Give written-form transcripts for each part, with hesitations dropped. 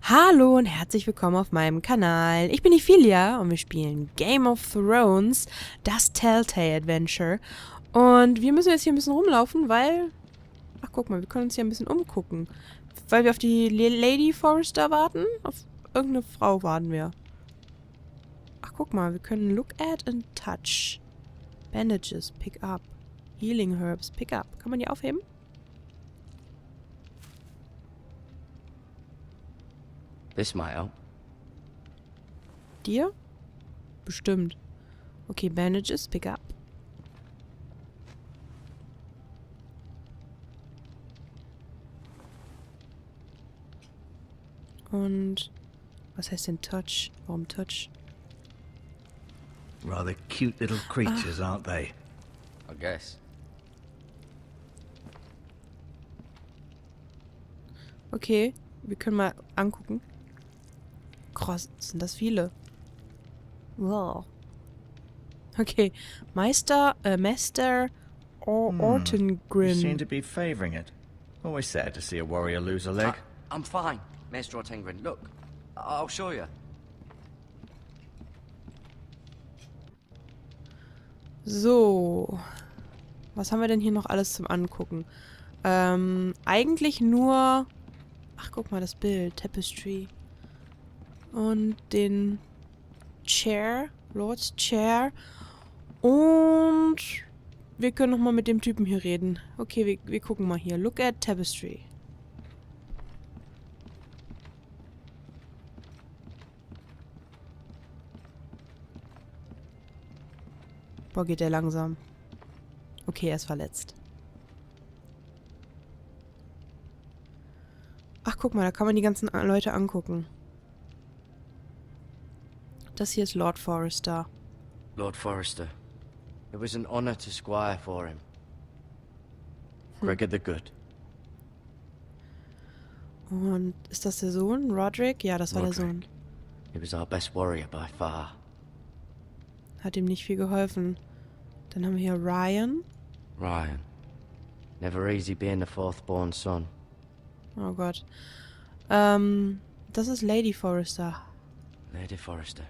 Hallo und herzlich willkommen auf meinem Kanal. Ich bin die Filia und wir spielen Game of Thrones, das Telltale Adventure. Und wir müssen jetzt hier ein bisschen rumlaufen, weil... Ach, guck mal, wir können uns hier ein bisschen umgucken. Weil wir auf die Lady Forrester warten. Auf irgendeine Frau warten wir. Ach, guck mal, wir können look at and touch. Bandages, pick up. Healing Herbs, pick up. Kann man die aufheben? This might help. Dir? Bestimmt. Okay, Bandages, pick up. Und was heißt denn Touch? Warum Touch? Rather cute little creatures, aren't they? I guess. Okay, wir können mal angucken. Krass, sind das viele. Wow. Okay, Master You Ortengrin. seem to be favouring it. Always sad to see a warrior lose a leg. I'm fine, Master Ortengrin. Look, I'll show you. So. Was haben wir denn hier noch alles zum Angucken? Eigentlich nur... Ach, guck mal, das Bild. Tapestry. Und den Chair. Lord's Chair. Und wir können noch mal mit dem Typen hier reden. Okay, wir gucken mal hier. Look at Tapestry. Boah, geht der langsam. Okay, er ist verletzt. Ach, guck mal, da kann man die ganzen Leute angucken. Das hier ist Lord Forrester. Lord Forrester. It was an honor to squire for him. Gregor the Good. Und ist das der Sohn? Roderick? Ja, das war der Sohn. He was our best warrior by far. Hat ihm nicht viel geholfen. Dann haben wir hier Ryan. Ryan. Never easy being the fourth-born son. Oh Gott. Das ist Lady Forrester. Lady Forrester.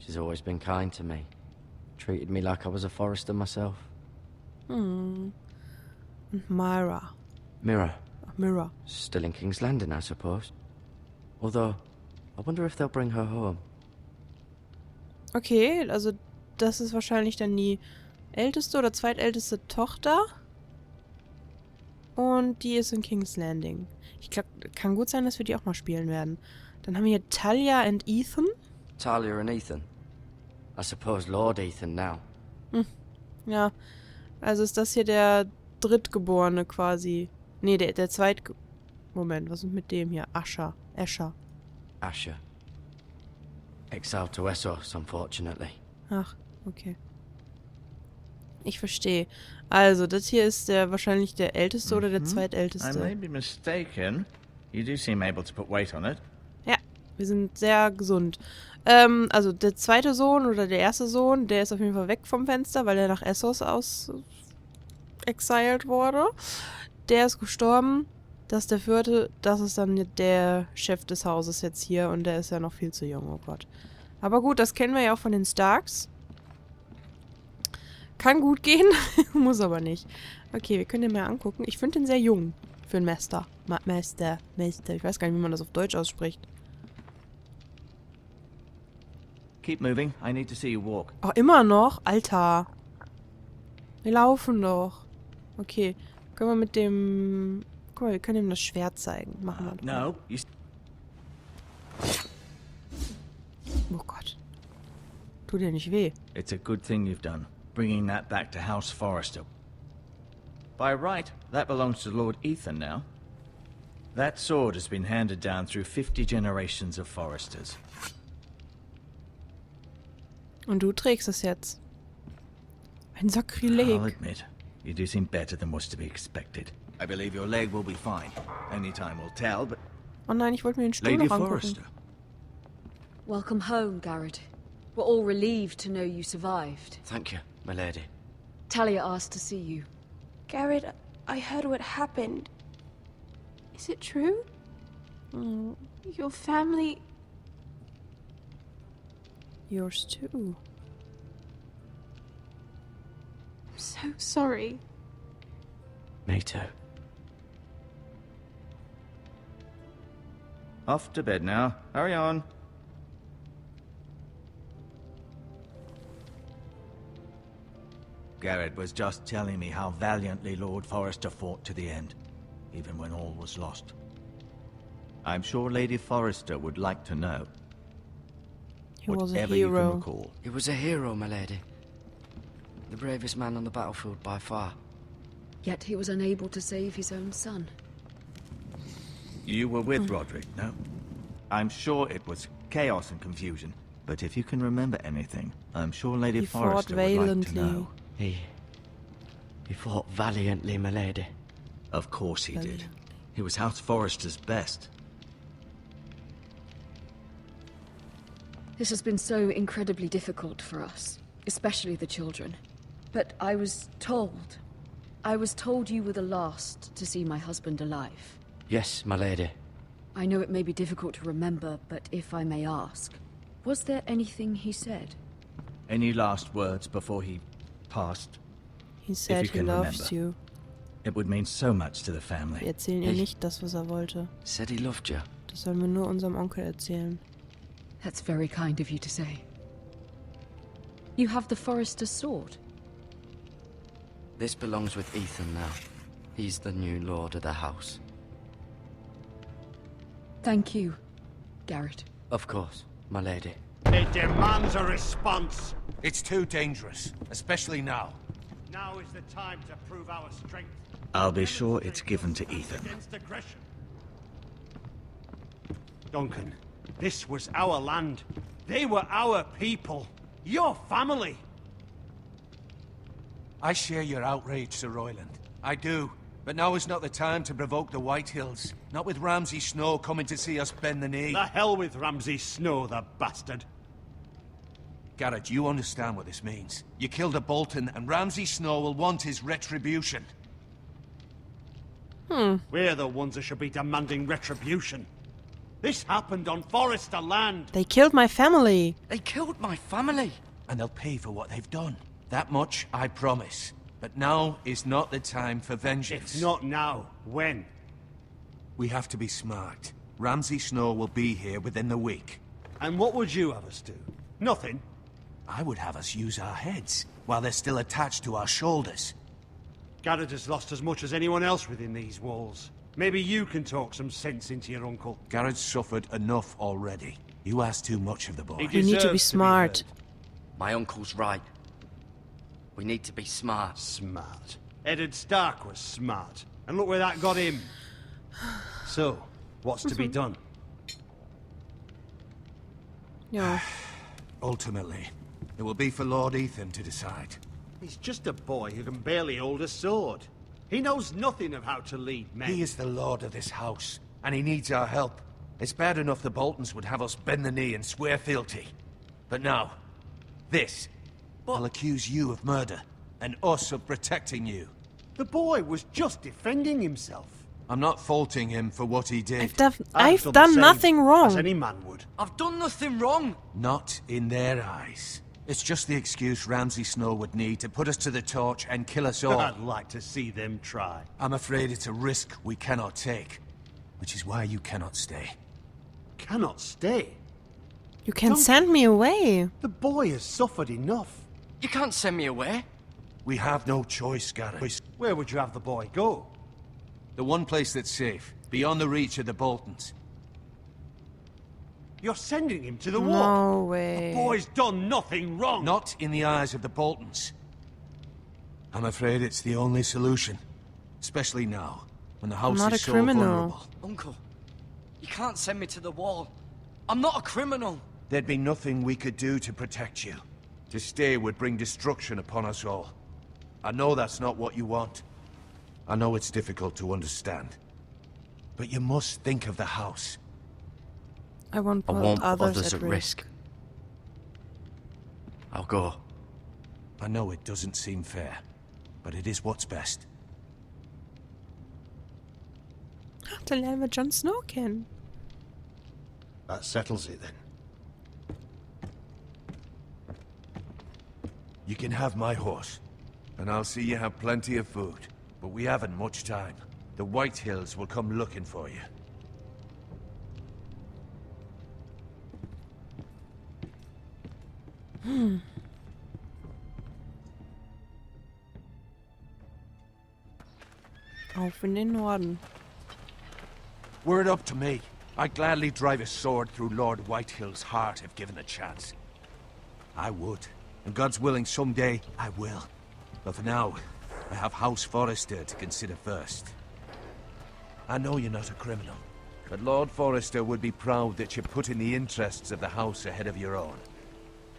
She's always been kind to me. Treated me like I was a Forrester myself. Und Myra. Mira. Ach, Mira. Still in King's Landing, I suppose. Although, I wonder if they'll bring her home. Okay, also das ist wahrscheinlich dann die älteste oder zweitälteste Tochter. Und die ist in King's Landing. Ich glaube, kann gut sein, dass wir die auch mal spielen werden. Dann haben wir hier Talia und Ethan. Talia and Ethan. I suppose Lord Ethan now. Ja, also ist das hier der Drittgeborene quasi. Nee, der Zweit... Moment, was ist mit dem hier? Asher. Asher. Exiled to Essos, unfortunately. Ach, okay. Ich verstehe. Also, das hier ist wahrscheinlich der älteste oder der I zweitälteste. may be mistaken. You do seem able to put weight on it. Ja, wir sind sehr gesund. Also der zweite Sohn oder der erste Sohn, der ist auf jeden Fall weg vom Fenster, weil er nach Essos exiled wurde. Der ist gestorben. Das ist der vierte. Das ist dann der Chef des Hauses jetzt hier und der ist ja noch viel zu jung, oh Gott. Aber gut, das kennen wir ja auch von den Starks. Kann gut gehen, muss aber nicht. Okay, wir können den mal angucken. Ich finde den sehr jung für einen Meister. Meister. Ich weiß gar nicht, wie man das auf Deutsch ausspricht. Keep moving. I need to see you walk. Oh, immer noch? Alter. Wir laufen doch. Okay. Können wir mit dem... Guck mal, wir können ihm das Schwert zeigen. Machen wir doch. No, Oh Gott. Tut dir nicht weh. it's a good thing you've done, bringing that back to House Forrester. By right, that belongs to Lord Ethan now. That sword has been handed down through 50 generations of Forresters. Und du trägst es jetzt. Ein I'll Sakrileg. admit, you do seem better than was to be expected. I believe your leg will be fine. Only time will tell, but... Oh nein, ich wollte mir den Stuhl Lady noch angucken. Forrester. Welcome home, Garrett. We're all relieved to know you survived. Thank you, my lady. Talia asked to see you. Garrett, I heard what happened. Is it true? Your family... Yours too. I'm so sorry. Me too. Off to bed now. Hurry on. Garrett was just telling me how valiantly Lord Forrester fought to the end, even when all was lost. I'm sure Lady Forrester would like to know. He was a Whatever you can hero. recall. He was a hero, my lady. The bravest man on the battlefield by far. Yet he was unable to save his own son. You were with Roderick, no? I'm sure it was chaos and confusion, but if you can remember anything, I'm sure Lady He fought Forrester would like to valiantly. know. He fought valiantly, my lady. Of course he did. Valiantly. He was House Forrester's best. This has been so incredibly difficult for us, especially the children. But I was told you were the last to see my husband alive. Yes, my lady. I know it may be difficult to remember, but if I may ask, was there anything he said? Any last words before he passed? He said you he can loves remember. you. It would mean so much to the Wir family. erzählen ihr nicht das, was wollte. Said he loved you. Das sollen wir nur unserem Onkel erzählen. That's very kind of you to say. You have the Forrester's sword. This belongs with Ethan now. He's the new lord of the house. Thank you, Garrett. Of course, my lady. It demands a response. It's too dangerous, especially now. Now is the time to prove our strength. I'll be sure it's given to Ethan. Against aggression. Duncan, this was our land. They were our people. Your family. I share your outrage, Sir Royland. I do. But now is not the time to provoke the Whitehills. Not with Ramsay Snow coming to see us bend the knee. The hell with Ramsay Snow, the bastard. Garrett, you understand what this means. You killed a Bolton, and Ramsay Snow will want his retribution. We're the ones that should be demanding retribution. This happened on Forrester land. They killed my family. They killed my family. And they'll pay for what they've done. That much, I promise. But now is not the time for vengeance. If not now, when? We have to be smart. Ramsay Snow will be here within the week. And what would you have us do? Nothing. I would have us use our heads, while they're still attached to our shoulders. Garrett has lost as much as anyone else within these walls. Maybe you can talk some sense into your uncle. Garrett's suffered enough already. You ask too much of the boy. You need to be deserves smart. heard. My uncle's right. We need to be smart. Smart. Eddard Stark was smart. And look where that got him. So, what's to be done? Ja. Ultimately, it will be for Lord Ethan to decide. He's just a boy who can barely hold a sword. He knows nothing of how to lead men. He is the lord of this house, and he needs our help. It's bad enough the Boltons would have us bend the knee and swear fealty. But now, this. I'll accuse you of murder, and us of protecting you. The boy was just defending himself. I'm not faulting him for what he did. I've the done same nothing As wrong. any man would. I've done nothing wrong. Not in their eyes. It's just the excuse Ramsay Snow would need to put us to the torch and kill us all. I'd like to see them try. I'm afraid it's a risk we cannot take, which is why you cannot stay. Cannot stay. You can send me away. The boy has suffered enough. You can't send me away. We have no choice, Garrett. Where would you have the boy go? The one place that's safe, beyond the reach of the Boltons. You're sending him to the No war. way. The boy's done nothing wrong. Not in the eyes of the Boltons. I'm afraid it's the only solution. Especially now, when the house not is a so criminal. vulnerable. Uncle, you can't send me to the wall. I'm not a criminal. There'd be nothing we could do to protect you. To stay would bring destruction upon us all. I know that's not what you want. I know it's difficult to understand. But you must think of the house. I won't I put won't put others at risk. I'll go. I know it doesn't seem fair, but it is what's best. Dann lernen wir Jon Snow kennen. That settles it then. You can have my horse, and I'll see you have plenty of food. But we haven't much time. The White Hills will come looking for you. Auf in den Norden. Were it up to me, I'd gladly drive a sword through Lord Whitehill's heart if given the chance. I would. And God's willing, someday I will. But for now, I have House Forrester to consider first. I know you're not a criminal, but Lord Forrester would be proud that you're putting the interests of the house ahead of your own.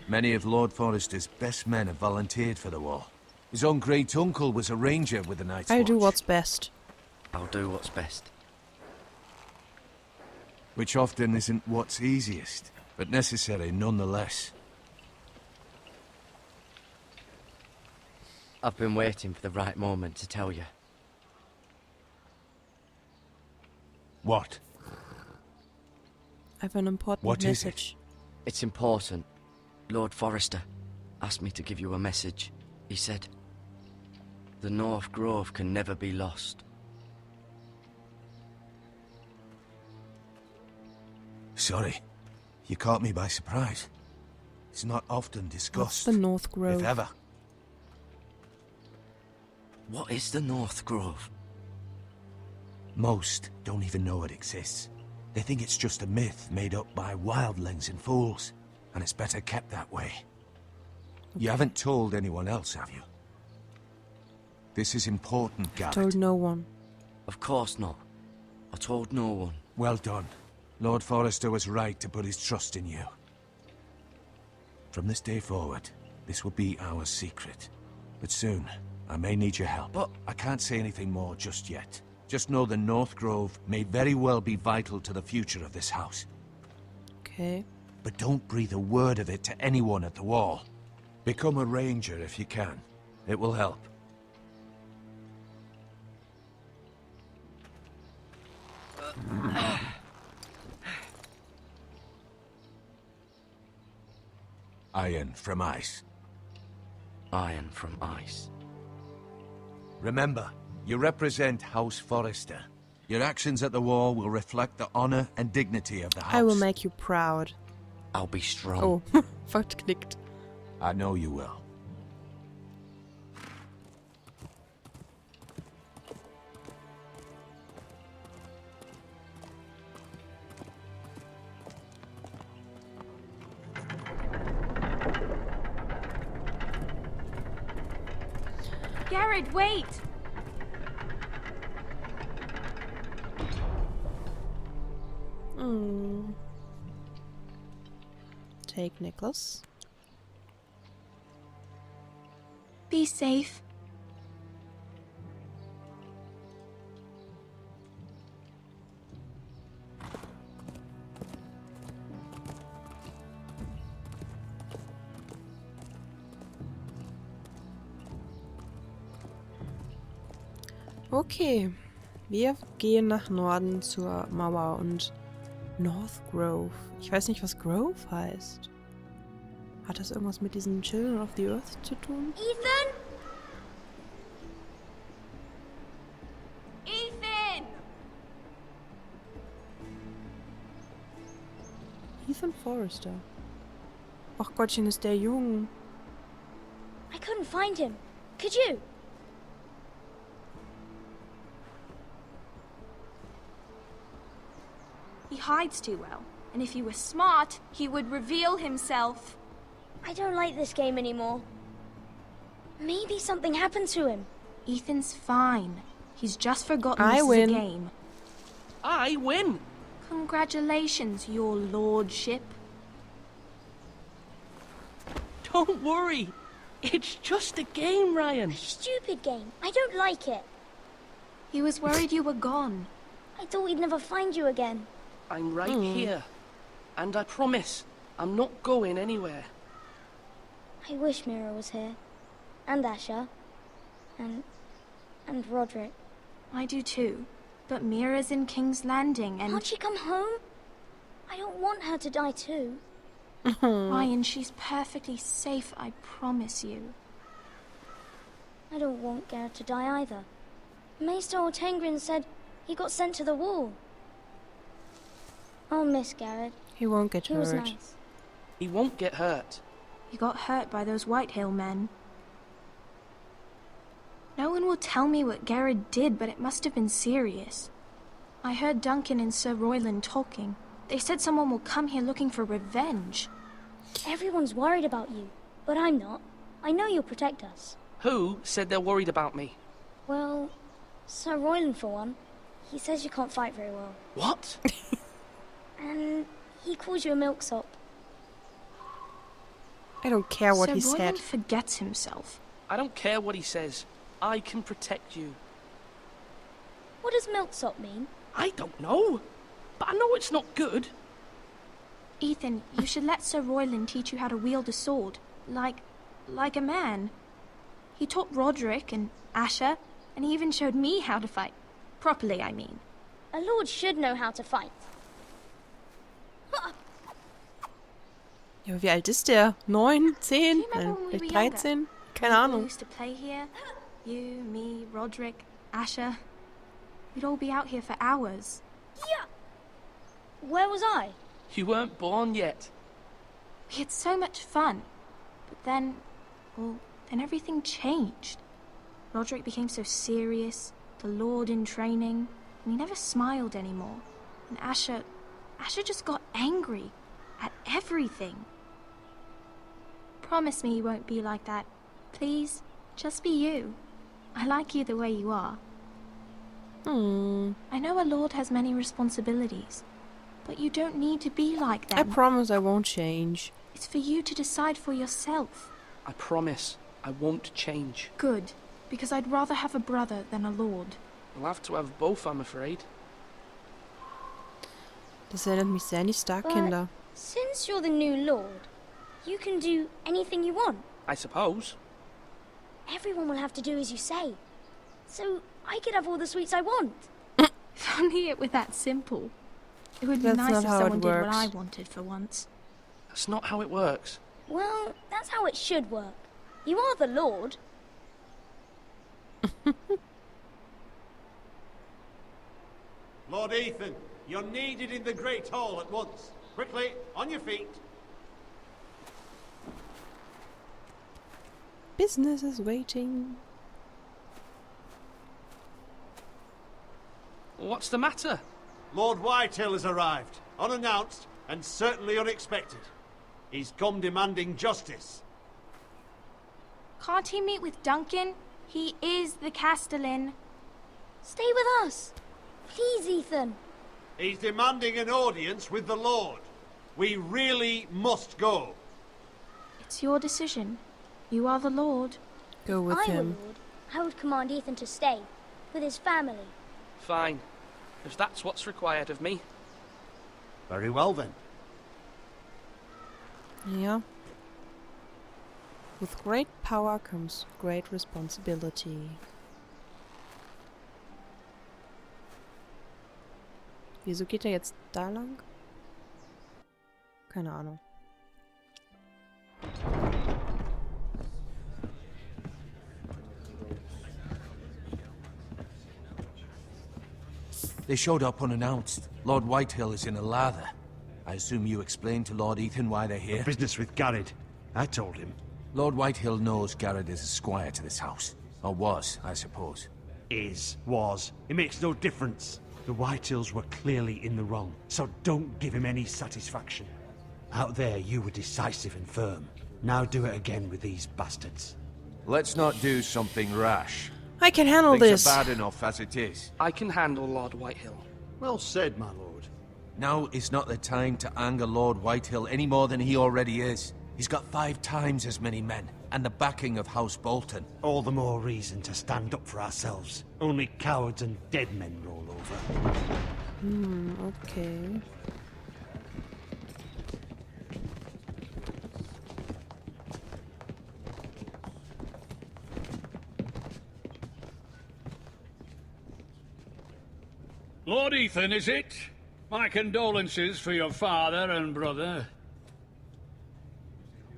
Many of Lord Forrester's best men have volunteered for the war. His own great-uncle was a ranger with the Night's Watch. I do what's best. I'll do what's best. Which often isn't what's easiest, but necessary nonetheless. I've been waiting for the right moment to tell you. What? I have an important What is it? message. It's important. Lord Forrester asked me to give you a message. He said, the North Grove can never be lost. Sorry, you caught me by surprise. It's not often What's discussed, the North Grove? if ever. What is the North Grove? Most don't even know it exists. They think it's just a myth made up by wildlings and fools, and it's better kept that way. You haven't told anyone else, have you? This is important, Garrett. Told no one. Of course not. I told no one. Well done. Lord Forrester was right to put his trust in you. From this day forward, this will be our secret. But soon, I may need your help. But I can't say anything more just yet. Just know the North Grove may very well be vital to the future of this house. Okay. But don't breathe a word of it to anyone at the wall. Become a ranger if you can. It will help. Iron from ice. iron from ice. Remember, you represent House Forrester. Your actions at the war will reflect the honor and dignity of the house. I will make you proud. I'll be strong. Oh, verklickt. I know you will. Garrett, wait! Take Nicholas. Be safe. Okay, wir gehen nach Norden zur Mauer und North Grove. Ich weiß nicht, was Grove heißt. Hat das irgendwas mit diesen Children of the Earth zu tun? Ethan? Ethan! Ethan Forrester. Ach Gottchen, ist der jung. I couldn't find him. Could you? He hides too well, and if he were smart, he would reveal himself. I don't like this game anymore. Maybe something happened to him. Ethan's fine. He's just forgotten I this win. is a game. I win! Congratulations, your lordship. Don't worry. It's just a game, Ryan. Stupid game. I don't like it. He was worried you were gone. I thought we'd never find you again. I'm right here. And I promise, I'm not going anywhere. I wish Mira was here. And Asher. And Roderick. I do too. But Mira's in King's Landing and... Can't she come home? I don't want her to die too. Ryan, she's perfectly safe, I promise you. I don't want Garrett to die either. Maester Ortengrin said he got sent to the wall. I'll miss Garrett. He won't get He was hurt. nice. He won't get hurt. He got hurt by those Whitehill men. No one will tell me what Garrett did, but it must have been serious. I heard Duncan and Sir Royland talking. They said someone will come here looking for revenge. Everyone's worried about you, but I'm not. I know you'll protect us. Who said they're worried about me? Well, Sir Royland for one. He says you can't fight very well. What? And he calls you a milksop. I don't care what Sir he Royland said. forgets himself. I don't care what he says. I can protect you. What does milksop mean? I don't know. But I know it's not good. Ethan, you should let Sir Royland teach you how to wield a sword. Like a man. He taught Roderick and Asher, and he even showed me how to fight. Properly, I mean. A lord should know how to fight. Ja, aber wie alt ist der? 9, 10? Do you remember Nein, when we vielleicht were younger? 13? Keine We all Ahnung. used to play here. You, me, Roderick, Asher. We'd all be out here for hours. Yeah. Where was I? You weren't born yet. We had so much fun. But then, then everything changed. Roderick became so serious, the Lord in training, and he never smiled anymore. And Asher just got angry at everything. Promise me you won't be like that. Please, just be you. I like you the way you are. I know a lord has many responsibilities, but you don't need to be like I them. promise I won't change. It's for you to decide for yourself. I promise I won't change. Good, because I'd rather have a brother than a lord. I'll have to have both, I'm afraid. Das erinnert mich sehr an die Stark-Kinder. Since you're the new lord, you can do anything you want. I suppose. Everyone will have to do as you say. So I could have all the sweets I want. If only it were that simple. It would be That's nice not if how it someone did what works. I wanted for once. That's not how it works. Well, that's how it should work. You are the lord. Lord Ethan, you're needed in the Great Hall at once. Quickly, on your feet. Business is waiting. What's the matter? Lord Whitehill has arrived, unannounced and certainly unexpected. He's come demanding justice. Can't he meet with Duncan? He is the Castellan. Stay with us. Please, Ethan. He's demanding an audience with the Lord. We really must go. It's your decision. You are the Lord. Go with I him. would, Lord. I would command Ethan to stay with his family. Fine. If that's what's required of me. Very well then. Ja. With great power comes great responsibility. Wieso geht er jetzt da lang? Keine Ahnung. They showed up unannounced. Lord Whitehill is in a lather. I assume you explained to Lord Ethan why they're here? Business with Garrett. I told him. Lord Whitehill knows Garrett is a squire to this house. Or was, I suppose. Was. It makes no difference. The Whitehills were clearly in the wrong, so don't give him any satisfaction. Out there, you were decisive and firm. Now do it again with these bastards. Let's not do something rash. I can handle Things this. are bad enough as it is. I can handle Lord Whitehill. Well said, my lord. Now is not the time to anger Lord Whitehill any more than he already is. He's got 5 times as many men, and the backing of House Bolton. All the more reason to stand up for ourselves. Only cowards and dead men roll over. Okay. Lord Ethan, is it? My condolences for your father and brother.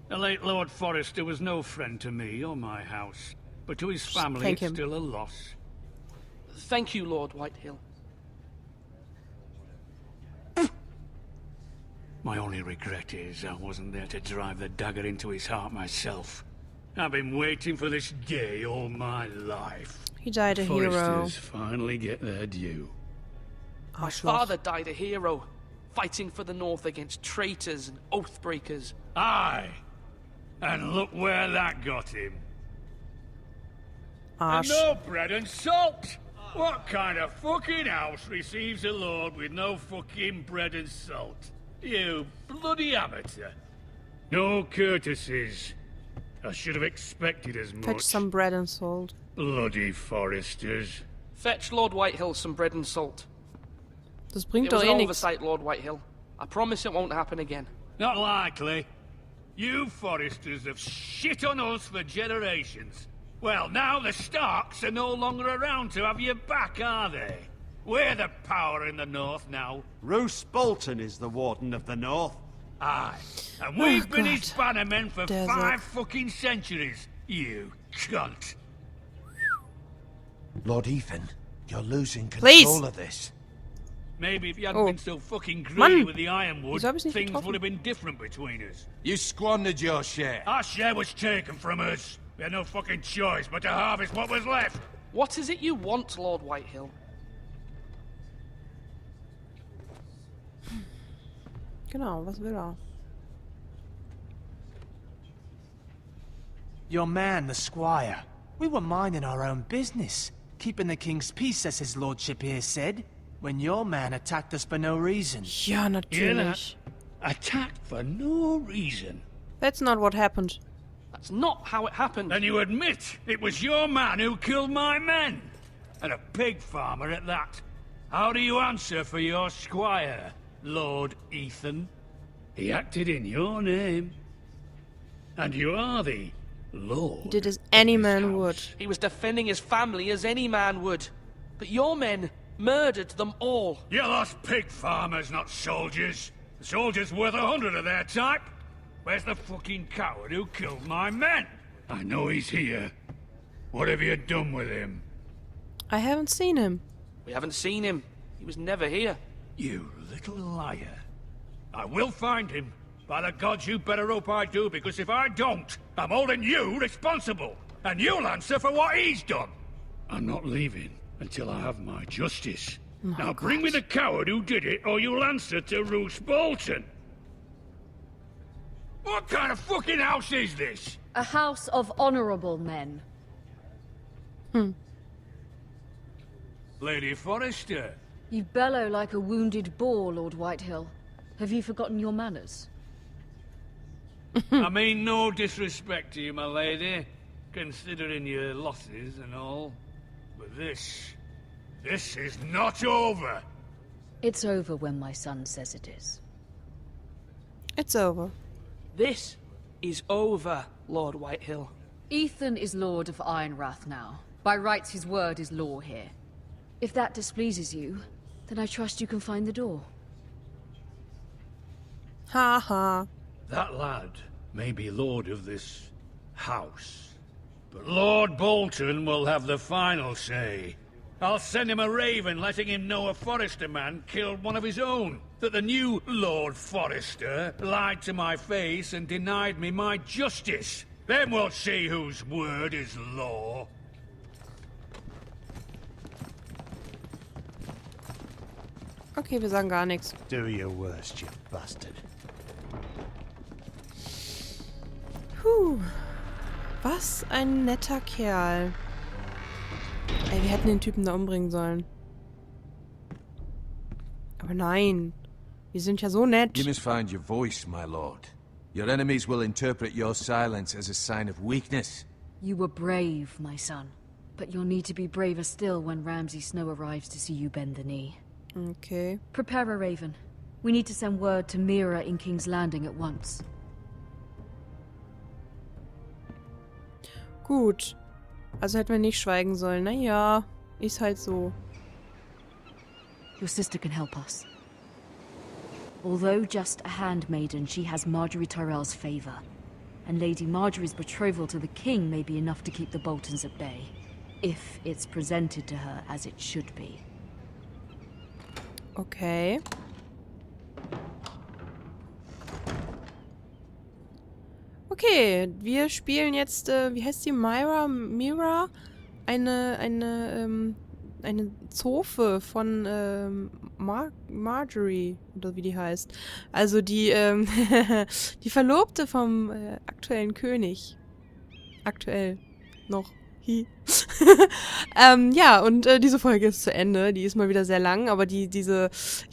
The late Lord Forrester was no friend to me or my house, but to his family it's still a loss. Thank you, Lord Whitehill. My only regret is I wasn't there to drive the dagger into his heart myself. I've been waiting for this day all my life. He died a hero. Forresters finally get their due. My father died a hero, fighting for the North against traitors and oathbreakers. Aye, and look where that got him. And no bread and salt! What kind of fucking house receives a lord with no fucking bread and salt? You bloody amateur. No courtesies. I should have expected as much. Fetch some bread and salt. Bloody Forresters. Fetch Lord Whitehill some bread and salt. Das bringt It doch was eh an nichts. oversight, Lord Whitehill. I promise it won't happen again. Not likely. You Forresters have shit on us for generations. Well, now the Starks are no longer around to have your back, are they? We're the power in the North now. Roose Bolton is the Warden of the North. Aye. And we've been God. his bannermen for Desert. 5 fucking centuries. You cunt. Lord Ethan, you're losing Please. control of this. Maybe if you hadn't been so fucking greedy Mann. with the ironwood, Wieso hab ich's nicht things getroffen? would have been different between us. You squandered your share. Our share was taken from us. We had no fucking choice but to harvest what was left. What is it you want, Lord Whitehill? Genau, was will er? Your man, the squire. We were minding our own business, keeping the king's peace, as his lordship here said, when your man attacked us for no reason. Ja, natürlich. Attacked for no reason. That's not what happened. That's not how it happened. Then you admit it was your man who killed my men. And a pig farmer at that. How do you answer for your squire, Lord Ethan? He acted in your name. And you are the Lord. He did as any of this man house. would. He was defending his family as any man would. But your men murdered them all. You lost pig farmers, not soldiers. The soldiers worth 100 of their type. Where's the fucking coward who killed my men? I know he's here. What have you done with him? I haven't seen him. We haven't seen him. He was never here. You little liar. I will find him. By the gods, you better hope I do, because if I don't, I'm holding you responsible. And you'll answer for what he's done. I'm not leaving until I have my justice. Now bring me the coward who did it, or you'll answer to Roose Bolton. What kind of fucking house is this? A house of honorable men. Lady Forrester. You bellow like a wounded boar, Lord Whitehill. Have you forgotten your manners? I mean no disrespect to you, my lady, considering your losses and all. But this is not over. It's over when my son says it is. It's over. This is over, Lord Whitehill. Ethan is Lord of Ironrath now. By rights, his word is law here. If that displeases you, then I trust you can find the door. Ha ha. That lad may be lord of this house, but Lord Bolton will have the final say. I'll send him a raven letting him know a Forrester man killed one of his own. That the new Lord Forrester lied to my face and denied me my justice. Then we'll see whose word is law. Okay, wir sagen gar nichts. Do your worst, you bastard. Puh. Was ein netter Kerl. Ey, wir hätten den Typen da umbringen sollen. Aber nein. Wir sind ja so nett. You must find your voice, my lord. Your enemies will interpret your silence as a sign of weakness. You were brave, my son. But you'll need to be braver still when Ramsay Snow arrives to see you bend the knee. Okay. Prepare a raven. We need to send word to Mira in King's Landing at once. Gut. Also hätten wir nicht schweigen sollen. Naja, ist halt so. Your sister can help us. Although just a handmaiden, she has Marjorie Tyrell's favor. And Lady Marjorie's betrothal to the king may be enough to keep the Boltons at bay. If it's presented to her as it should be. Okay. Okay, wir spielen jetzt, wie heißt die? Mira? Eine Zofe von, Marjorie, oder wie die heißt. Also die, die Verlobte vom, aktuellen König. Aktuell. Noch. Ja, und diese Folge ist zu Ende. Die ist mal wieder sehr lang, aber ich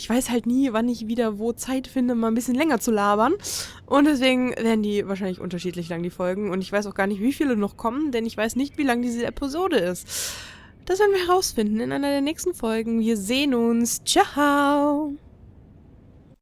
weiß halt nie, wann ich wieder wo Zeit finde, mal ein bisschen länger zu labern. Und deswegen werden die wahrscheinlich unterschiedlich lang, die Folgen. Und ich weiß auch gar nicht, wie viele noch kommen, denn ich weiß nicht, wie lang diese Episode ist. Das werden wir herausfinden in einer der nächsten Folgen. Wir sehen uns. Ciao!